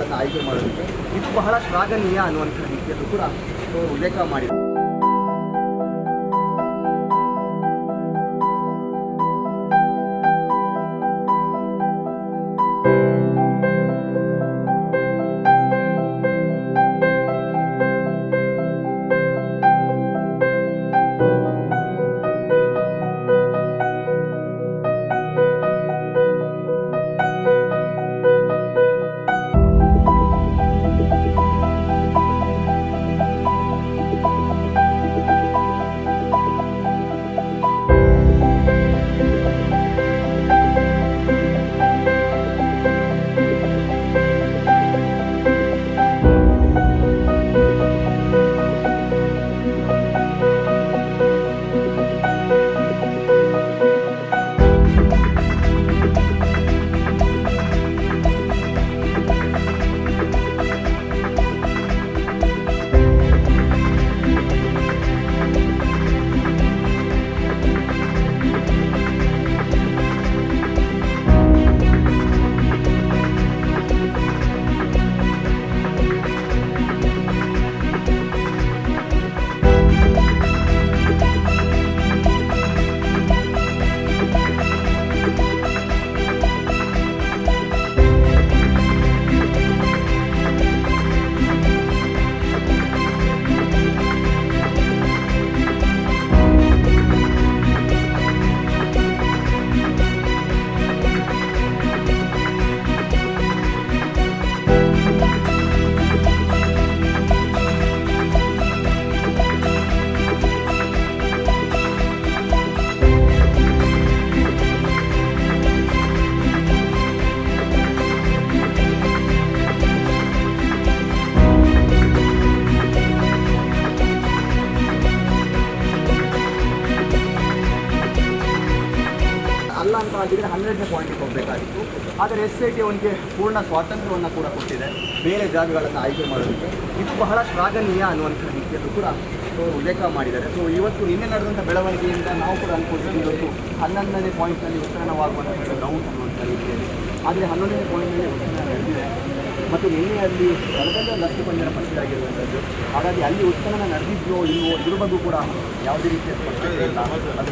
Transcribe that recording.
ಜಾಗಗಳನ್ನು ಆಯ್ಕೆ ಮಾಡೋದಕ್ಕೆ ಇದು ಬಹಳ ಶ್ಲಾಘನೀಯ ಅನ್ನುವಂಥ ರೀತಿಯಲ್ಲೂ ಕೂಡ ಉಲ್ಲೇಖ ಮಾಡಿದ್ದಾರೆ. ಅಲ್ಲ ಅಂತ ಆಗಿದ್ರೆ 100ನೇ ಪಾಯಿಂಟಿಗೆ ಹೋಗಬೇಕಾಗಿತ್ತು. ಆದರೆ SIT ಅವನಿಗೆ ಪೂರ್ಣ ಸ್ವಾತಂತ್ರ್ಯವನ್ನು ಕೂಡ ಕೊಟ್ಟಿದೆ ಬೇರೆ ಜಾಗಗಳನ್ನು ಆಯ್ಕೆ ಮಾಡೋದಕ್ಕೆ. ಇದು ಬಹಳ ಶ್ಲಾಘನೀಯ ಅನ್ನುವಂಥ ರೀತಿಯಲ್ಲೂ ಕೂಡ ಉಲ್ಲೇಖ ಮಾಡಿದ್ದಾರೆ. ಸೊ ಇವತ್ತು ನಿನ್ನೆ ನಡೆದಂಥ ಬೆಳವಣಿಗೆಯಿಂದ ನಾವು ಕೂಡ ಅಂದ್ಕೊಳ್ತೀವಿ ಇವತ್ತು 11ನೇ ಪಾಯಿಂಟ್ನಲ್ಲಿ ಉತ್ತರಣವಾಗುವಂಥ ಡೌಟ್ ಅನ್ನುವಂಥ ರೀತಿಯಲ್ಲಿ. ಆದರೆ 11ನೇ ಪಾಯಿಂಟ್ನಲ್ಲಿ ಉತ್ತರಣ ನಡೆದಿದೆ ಮತ್ತು ನಿನ್ನೆ ಅಲ್ಲಿ ಸ್ಥಳದಲ್ಲೇ ಒಂದು ಅಸ್ಥಿಪಂಜರ ಪತ್ತೆ ಆಗಿರುವಂಥದ್ದು. ಹಾಗಾಗಿ ಅಲ್ಲಿ ಉತ್ಖನನ ನಡೆದಿದ್ದೋ ಇಲ್ವೋ ಇದ್ರ ಬಗ್ಗೆ ಕೂಡ ಯಾವುದೇ ರೀತಿಯ ಸ್ಪಷ್ಟತೆ ಇಲ್ಲ. ಅದು